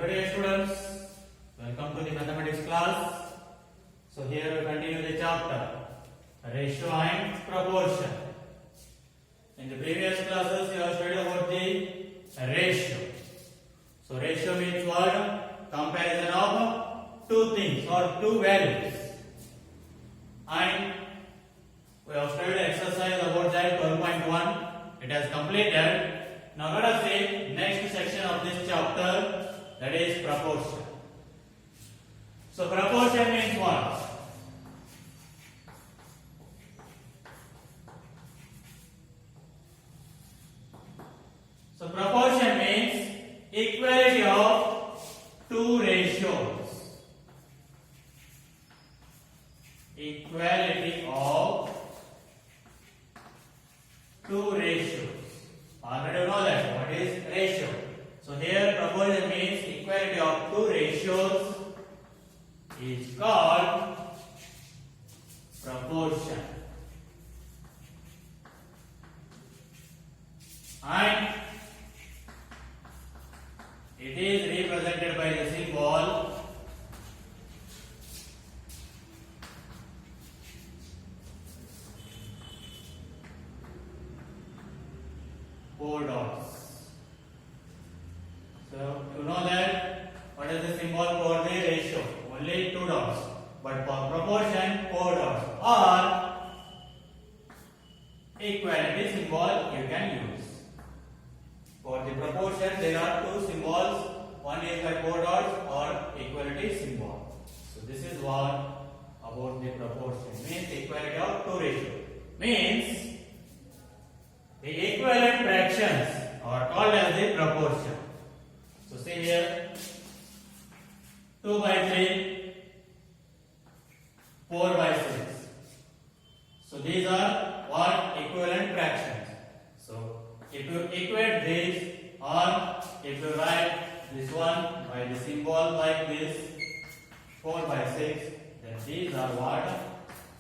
Hello dear students, welcome to the mathematics class. So here we continue the chapter ratio and proportion. In the previous classes we have studied about the ratio. So ratio means what? Comparison of two things or two values. And we have studied exercise about that 12.1. It has completed. Now let us see next section of this chapter, that is proportion. So proportion means what? So proportion means equality of two ratios. Equality of two ratios. Already you know that what is ratio. So here proportion means equality of two ratios is called proportion. And it is represented by the symbol four dots. So you know that what is the symbol for the ratio? Only two dots. But for proportion, four dots. Or equality symbol you can use. For the proportion there are two symbols. One is by four dots or equality symbol. So this is what about the proportion. Means equality of two ratios. Means the equivalent fractions are called as the proportion. So see here 2 by 3, 4 by 6. So these are what? Equivalent fractions. So if you equate these or if you write this one by the symbol like this 4 by 6, then these are what?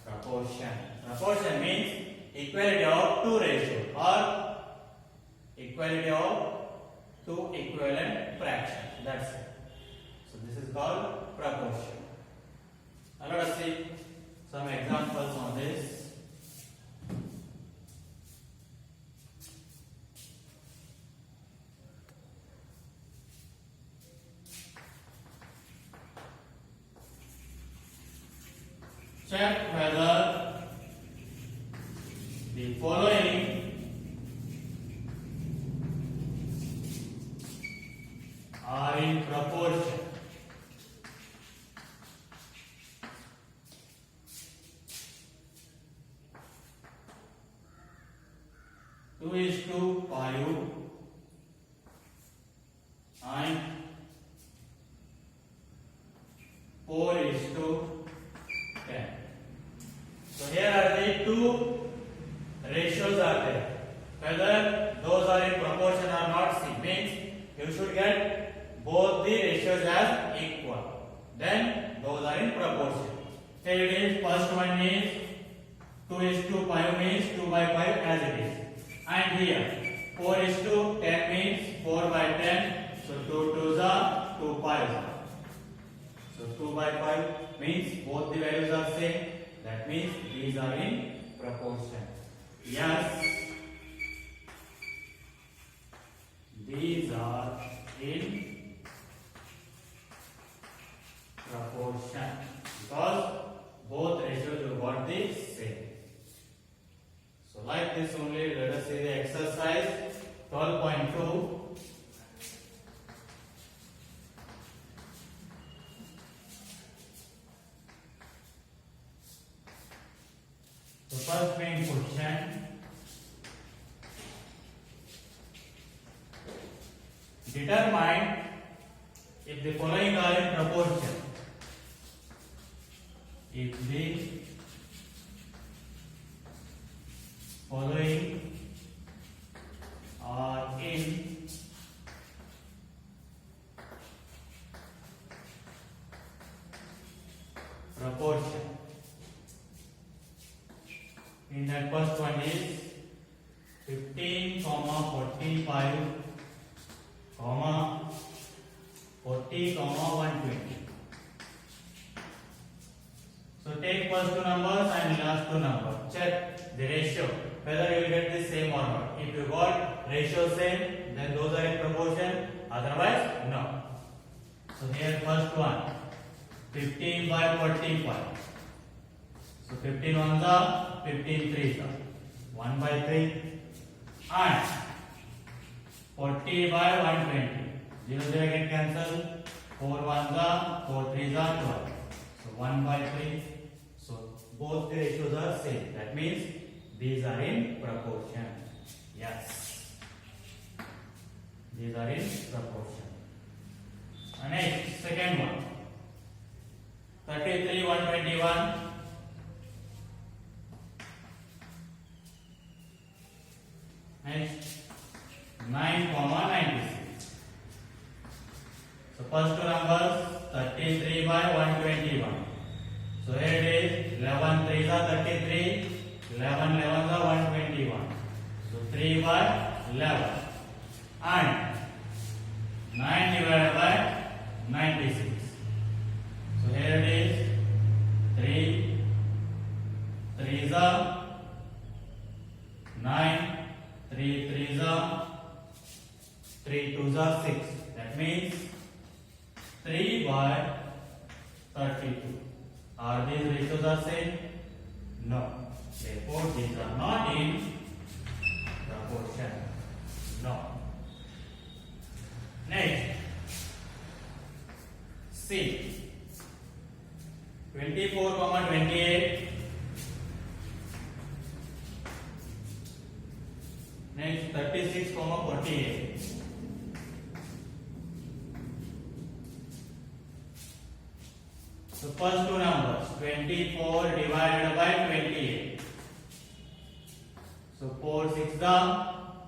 Proportion. Proportion means equality of two ratios or equality of two equivalent fractions. That's it. So this is called proportion. Now let us see some examples on this. Check whether the following are in proportion. Two is to 5 and 4 is to 10. So here are the two ratios are there. Whether those are in proportion or not, see, means you should get both the ratios as equal. Then those are in proportion. Here it is, first one is 2 is to 5 means 2 by 5 as it is. And here 4 is to 10 means 4 by 10. So 2 2s are 2 5s. So 2 by 5 means both the values are same. That means these are in proportion. Yes, these are in proportion because both ratios you got the same. So like this only, let us see the exercise 12.2. The first main question, determine if the following are in proportion. If the following are in proportion. In that first one is 15, 45, 40, 120. So take first two numbers and last two numbers. Check the ratio whether you will get the same or not. If you got ratio same, then those are in proportion. Otherwise, no. So here first one, 15 by 45. So 15 ones are 15 threes are 1 by 3 and 40 by 120. 0 0 get cancelled. 4 ones are 4 threes are 12. So 1 by 3. So both the ratios are same. That means these are in proportion. Yes. These are in proportion. And next, second one. 33, 121. Next, 9, 96. So first two numbers, 33 by 121. So here it is, 11 3s are 33, 11 11s are 121. So 3 by 11. And 9 divided by 96. So here it is, 3 3s are 9, 3 3s are 3 2s are 6. That means 3 by 32. Are these ratios are same? No. Therefore, these are not in proportion. No. Next, C. 24, 28. Next, 36, 48. So first two numbers, 24 divided by 28. So 4 6 are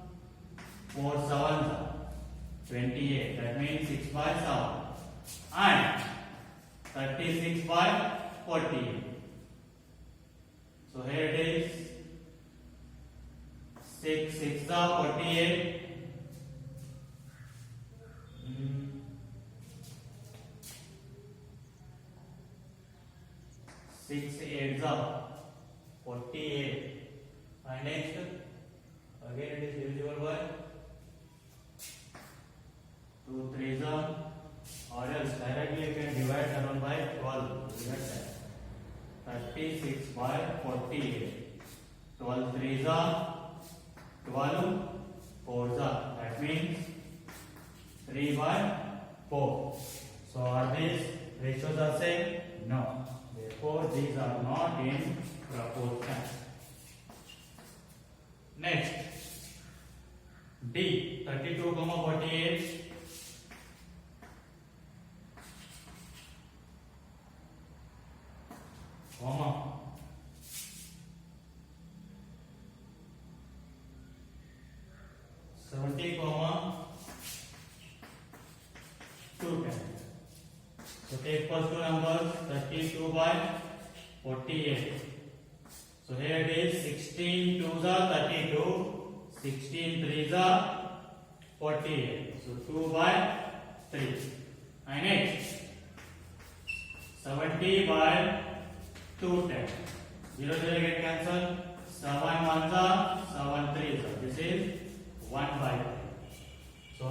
4 7 are 28. That means 6 by 7. And 36 by 48. So here it is, 6 6 are 48. 6 8s are 48. And next, again it is divisible by 2 3s are, or else directly you can divide around by 12. 36 by 48. 12 3s are 12 4s are. That means 3 by 4. So are these ratios are same? No. Therefore, these are not in proportion. Next, D. 32, 48. Comma. 70, 210. So take first two numbers, 32 by 48. So here it is, 16 2s are 32, 16 3s are 48. So 2 by 3. And next, 70 by 210. 0 0 get cancelled. 7 1s are 7 3s are. This is 1 by 3. So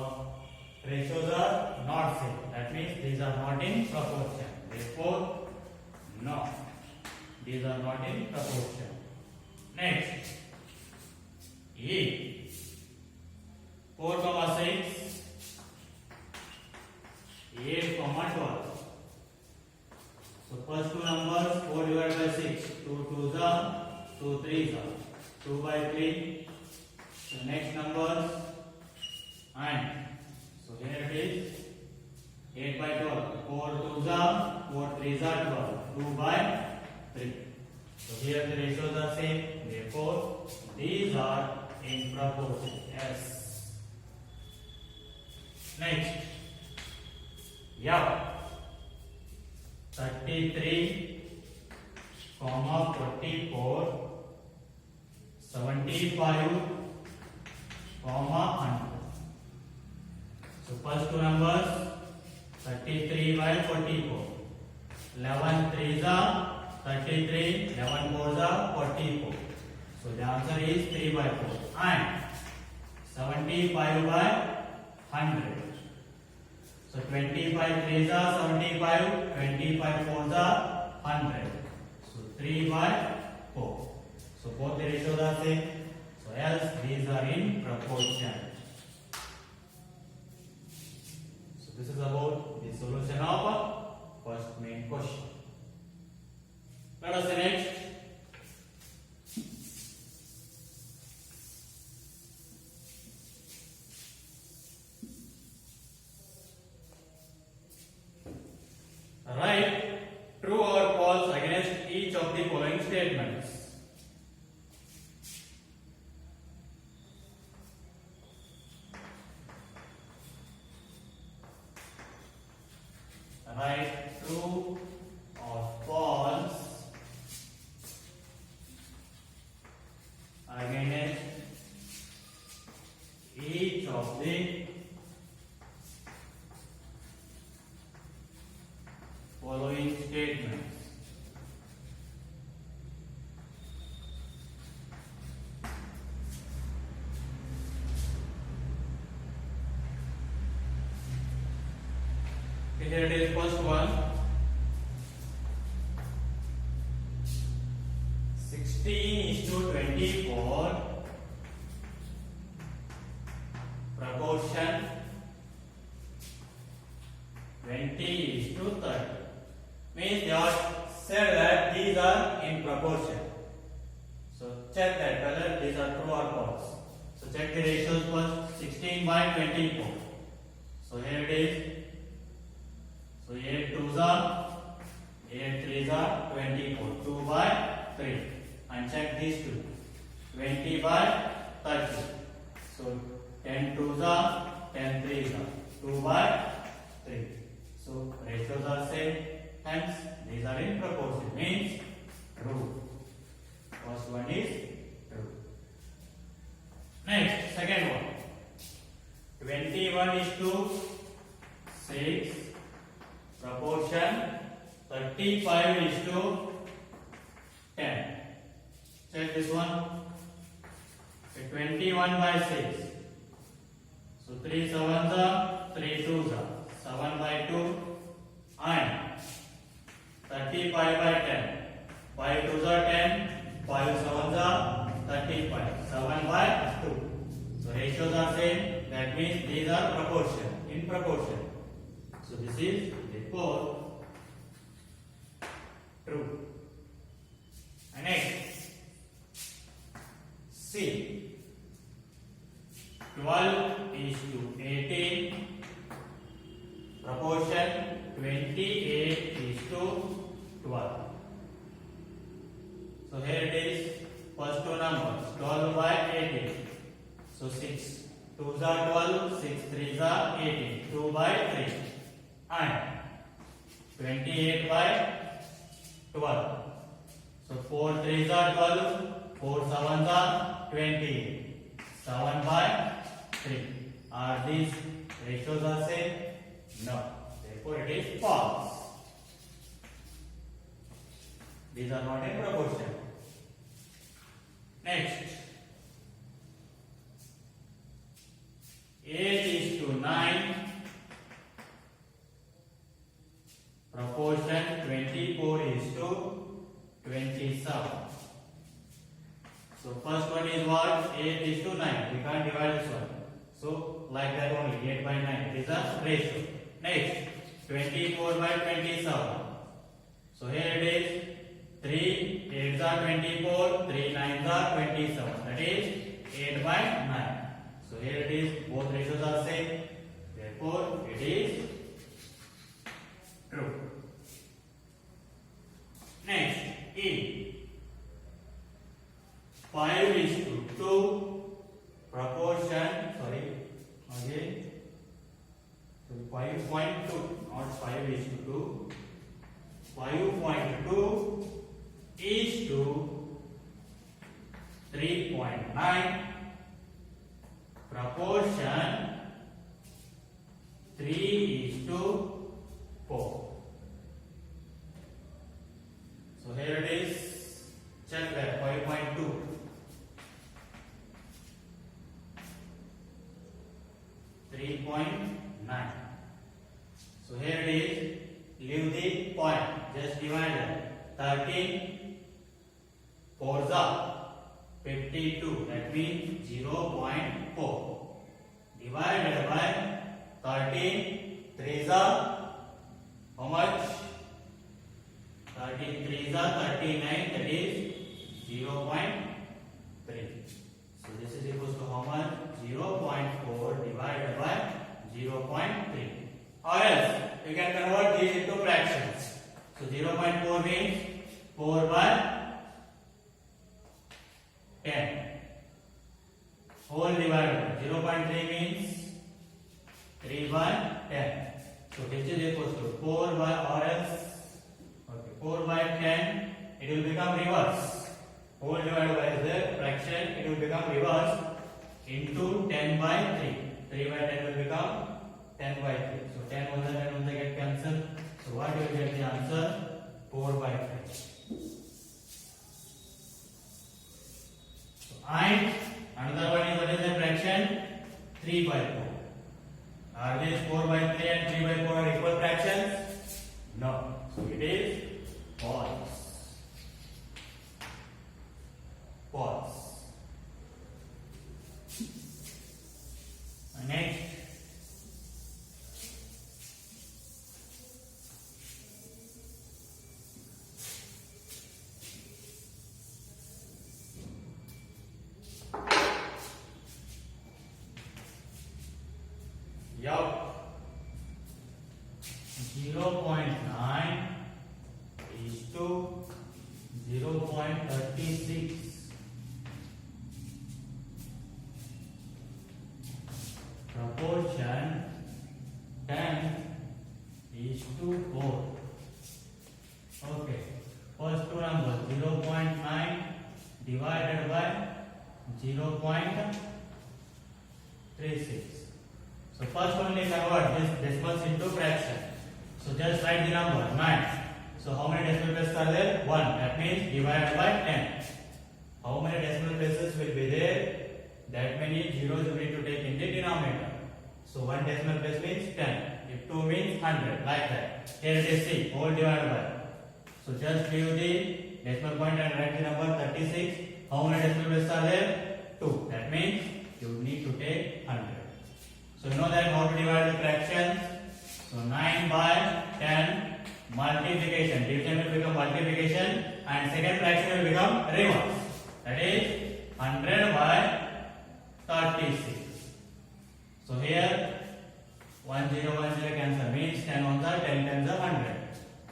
ratios are not same. That means these are not in proportion. Therefore, no. These are not in proportion. Next, E. 4, 6. 8, 12. So first two numbers, 4 divided by 6. 2 2s are, 2 3s are. 2 by 3. So next numbers, and so here it is, 8 by 12. 4 2s are, 4 3s are 12. 2 by 3. So here the ratios are same. Therefore, these are in proportion. Yes. Next, yeah. 33, 44, 75, 100. So first two numbers, 33 by 44. 11 3s are 33, 11 4s are 44. So the answer is 3 by 4. And 75 by 100. So 25 3s are 75, 25 4s are 100. So 3 by 4. So both the ratios are same. So else these are in proportion. So this is about the solution of first main question. Let us see next. Write true or false against each of the following statements. Write true or false against each of the following statements. Here it is, first one. 16:24 proportion 20:30. Means they are said that these are in proportion. So check that whether these are true or false. So check the ratios first. 16 by 24. So here it is. So 8 2s are 8 3s are 24. 2 by 3. And check these two. 20 by 30. So 10 2s are 10 3s are 2 by 3. So ratios are same. Hence these are in proportion. Means true. First one is true. Next, second one. 21:6 proportion 35:10. Check this one. 21 by 6. So 3 7s are 3 2s are 7 by 2 and 35 by 10. 5 2s are 10, 5 7s are 35. 7 by 2. So ratios are same. That means these are proportion, in proportion. So this is therefore true. And next, C. 12:18 proportion 28:12. So here it is, first two numbers 12 by 18. So 6 2s are 12, 6 3s are 18, 2 by 3 and 28 by 12. So 4 3s are 12, 4 7s are 28, 7 by 3. Are these ratios are same? No. Therefore it is false. These are not in proportion. Next, 8:9 proportion 24:27. So first one is what? 8:9. We can't divide this one. So like that only, 8 by 9. It is a ratio. Next, 24 by 27. So here it is, 3 8s are 24, 3 9s are 27. That is 8 by 9. So here it is, both ratios are same. Therefore it is true. Next, E. 5:2 proportion, again, so 5.2, not 5:2, 5.2 is to 3.9 proportion 3:4. 4. So here it is. Check that 5.2. 3.9. So here it is. Leave the point. Just divide it. 13 4s are 52. That means 0.4. Divided by 13 3s are how much? 13 3s are 39. That is 0.3. So this is equals to how much? 0.4 divided by 0.3. Or else you can convert these into fractions. So 0.4 means 4 by 10. Whole divided by 0.3 means 3 by 10. So which is equals to 4 by or else 4 by 10. It will become reverse. Whole divided by the fraction. It will become reverse into 10 by 3. 3 by 10 will become 10 by 3. So 10 1 10 1 get cancelled. So what you will get the answer? 4 by 3. So and another one is what is the fraction? 3 by 4. Are these 4 by 3 and 3 by 4 are equal fractions? No. So it is false. False. Next. Yup. 0.9 is to 0.36. Proportion 10 is to 4. Okay. First two numbers 0.9 divided by 0.36. So first only convert this decimals into fraction. So just write the number 9. So how many decimal places are there? 1. That means divided by 10. How many decimal places will be there? That many zeros you need to take in the denominator. So 1 decimal place means 10. If 2 means 100. Like that. Here it is C. Whole divided by. So just leave the decimal point and write the number 36. How many decimal places are there? 2. That means you need to take 100. So you know that how to divide the fractions. So 9 by 10 multiplication. Division will become multiplication and second fraction will become reverse. That is 100 by 36. So here 1 0 1 0 cancel means 10 ones are 10 tens are 100.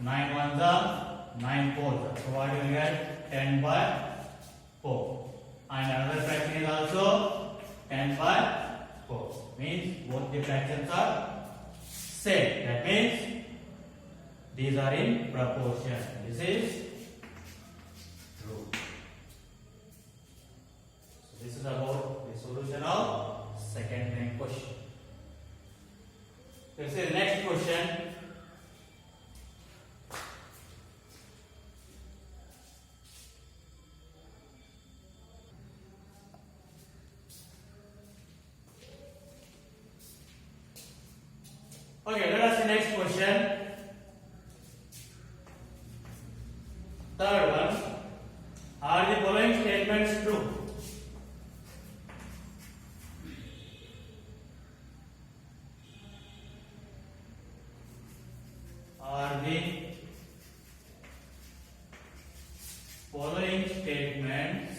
9 ones are 9 fours are. So what you will get? 10 by 4. And another fraction is also 10 by 4. Means both the fractions are same. That means these are in proportion. This is true. So this is about the solution of second main question. This is next question. Okay, let us see next question. Third one. Are the following statements true? Are the following statements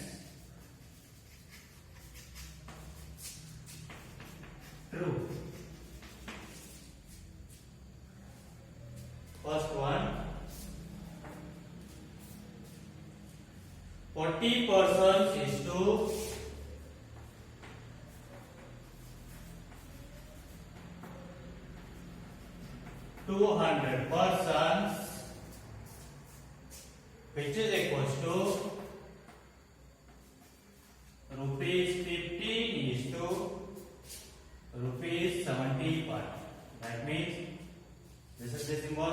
true? First one, 40 persons is to 200 persons, which is equals to rupees 15 is to rupees 75. That means this is the symbol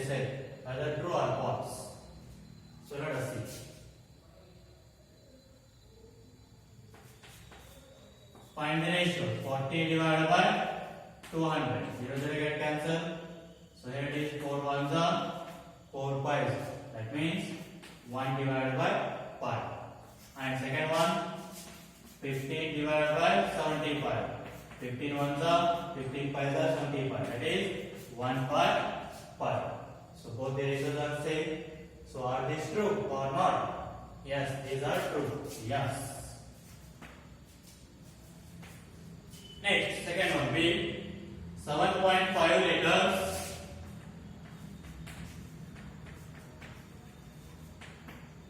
they say, whether true or false. So let us see. Find the ratio. 40 divided by 200. 0 get cancelled. So here it is 4 ones are 4 5s. That means 1 divided by 5. And second one, 15 divided by 75. 15 ones are 15 5s are 75. That is 1 5 5. So both the ratios are same. So are these true or not? Yes, these are true. Yes. Next, second one, B. 7.5 liters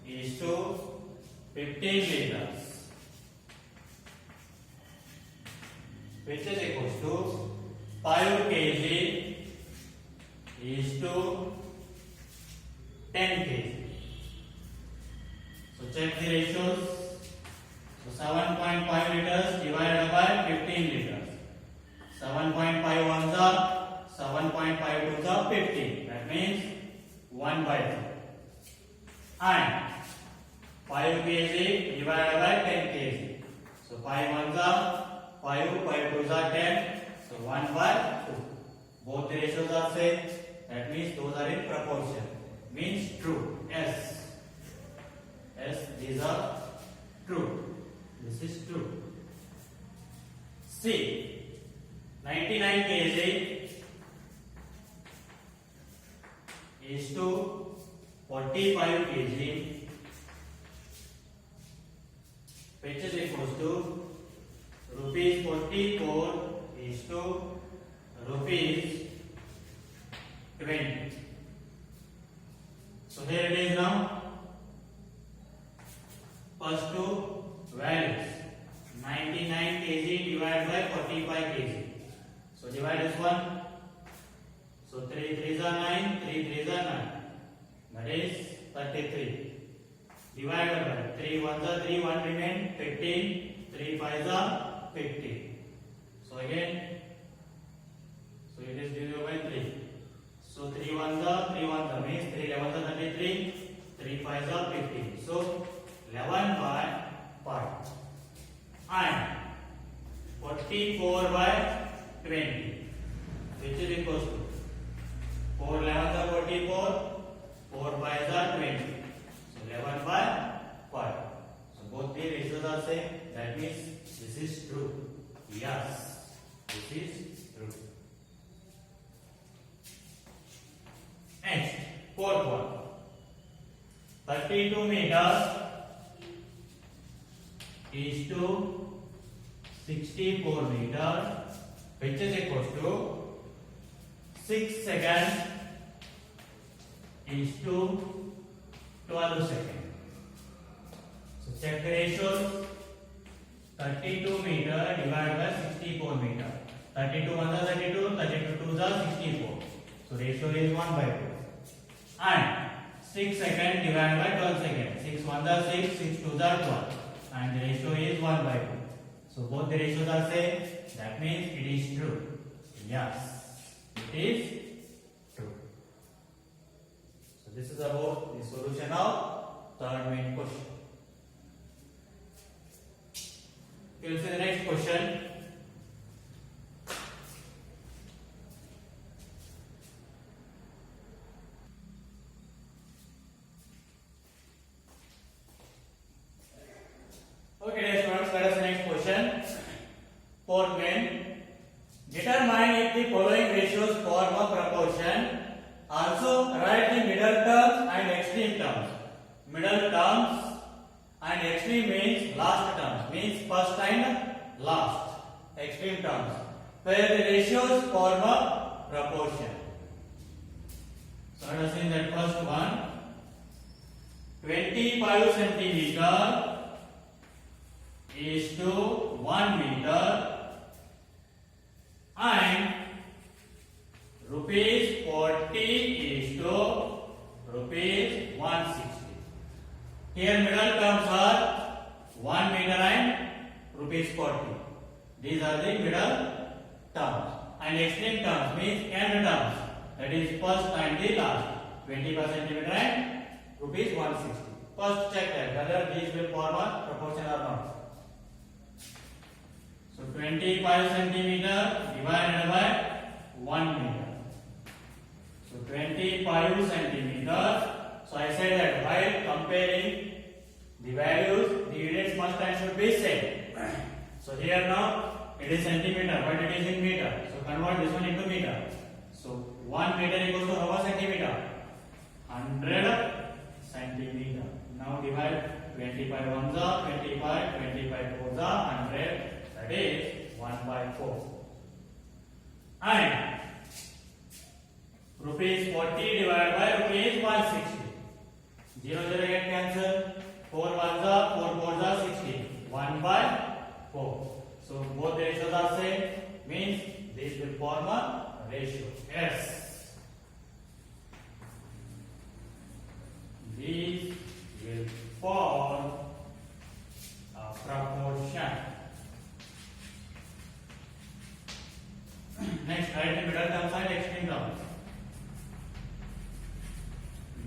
is to 15 liters, which is equals to 5 kg is to 10 kg. So check the ratios. So 7.5 liters divided by 15 liters. 7.5 ones are 7.5 twos are 15. That means 1 by 2. And 5 kg divided by 10 kg. So 5 ones are 5, 5 twos are 10. So 1 by 2. Both the ratios are same. That means those are in proportion. Means true. Yes. Yes, these are true. This is true. C. 99 kg is to 45 kg, which is equals to rupees 44 is to rupees 20. So here it is now. First two values. 99 kg divided by 45 kg. So divide this one. So 3 3s are 9, 3 3s are 9. That is 33. Divided by 3 1s are 3, 1 remain 15, 3 5s are 15. So again, so it is divided by 3. So 3 1s are 3 1s are means 3 11s are 33, 3 5s are 15. So 11 by 5 and 44 by 20, which is equals to 4 11s are 44, 4 5s are 20. So 11 by 5. So both the ratios are same. That means this is true. Yes, this is true. Next, fourth one. 32 meters is to 64 meters, which is equals to 6 seconds is to 12 seconds. So check the ratios. 32 meter divided by 64 meter. 32 ones are 32, 32 twos are 64. So ratio is 1 by 2. And 6 seconds divided by 12 seconds. 6 ones are 6, 6 twos are 12. And the ratio is 1 by 2. So both the ratios are same. That means it is true. Yes, it is true. So this is about the solution of third main question. We will see the next question. Okay, dear students, let us next question. Fourth main. Determine if the following ratios form a proportion. Also write the middle terms and extreme terms. Middle terms and extreme means last terms, means first and last. Extreme terms where the ratios form a proportion. So let us see that first one. 25 centimeter is to 1 meter and rupees 40 is to rupees 160. Here middle terms are 1 meter and rupees 40. These are the middle terms. And extreme terms means end terms. That is first and the last. 25 centimeter and rupees 160. First check that whether these will form a proportion or not. So 25 centimeter divided by 1 meter. So 25 centimeter. So I said that while comparing the values, the units must and should be same. So here now it is centimeter, but it is in meter. So convert this one into meter. So 1 meter equals to how much centimeter? 100 centimeter. Now divide 25 ones are 25, 25 fours are 100. That is 1 by 4. And rupees 40 divided by rupees 160. 0 0 get cancelled. 4 ones are 4 fours are 60. 1 by 4. So both the ratios are same. Means this will form a ratio. Yes. These will form a proportion. Next, write the middle terms and extreme terms.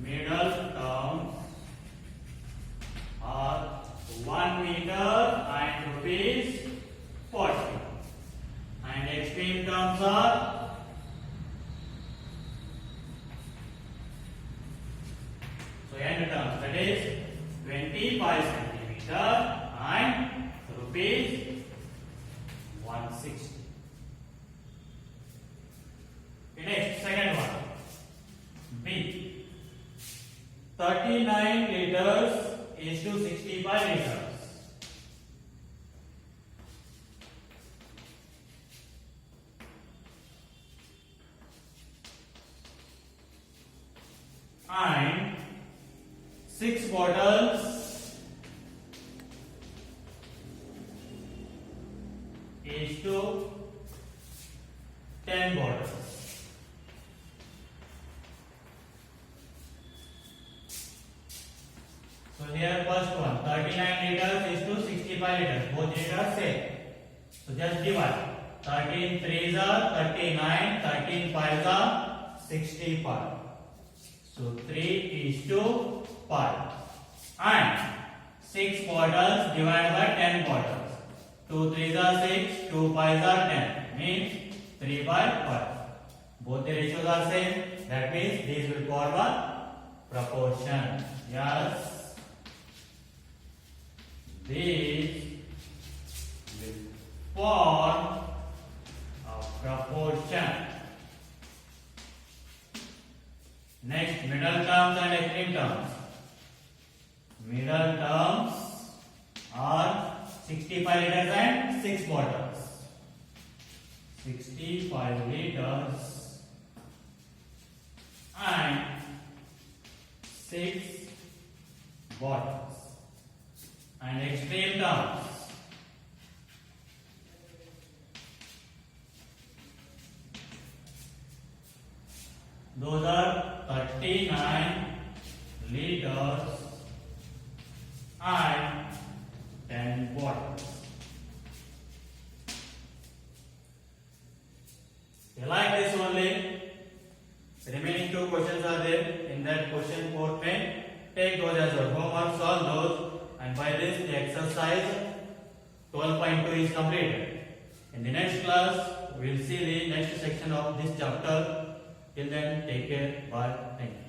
Middle terms are 1 meter and rupees 40. And extreme terms are end terms, that is 25 centimeter and rupees 160. Next, second one. B. 39 liters is to 65 liters. And 6 bottles is to 10 bottles. So here first one, 39 liters is to 65 liters. Both liters same. So just divide. 13 threes are 39, 13 fives are 65. So 3 is to 5. And 6 bottles divided by 10 bottles. 2 threes are 6, 2 fives are 10. Means 3 by 5. Both the ratios are same. That means these will form a proportion. Yes. These will form a proportion. Next, middle terms and extreme terms. Middle terms are 65 liters and 6 bottles. 65 liters and 6 bottles. And extreme terms. Those are 39 liters and 10 bottles. Like this only. Remaining 2 questions are there. In that question 4 10, take those as your homework, solve those. And by this the exercise 12.2 is completed. In the next class we will see the next section of this chapter. Till then, take care. Bye. Thank you.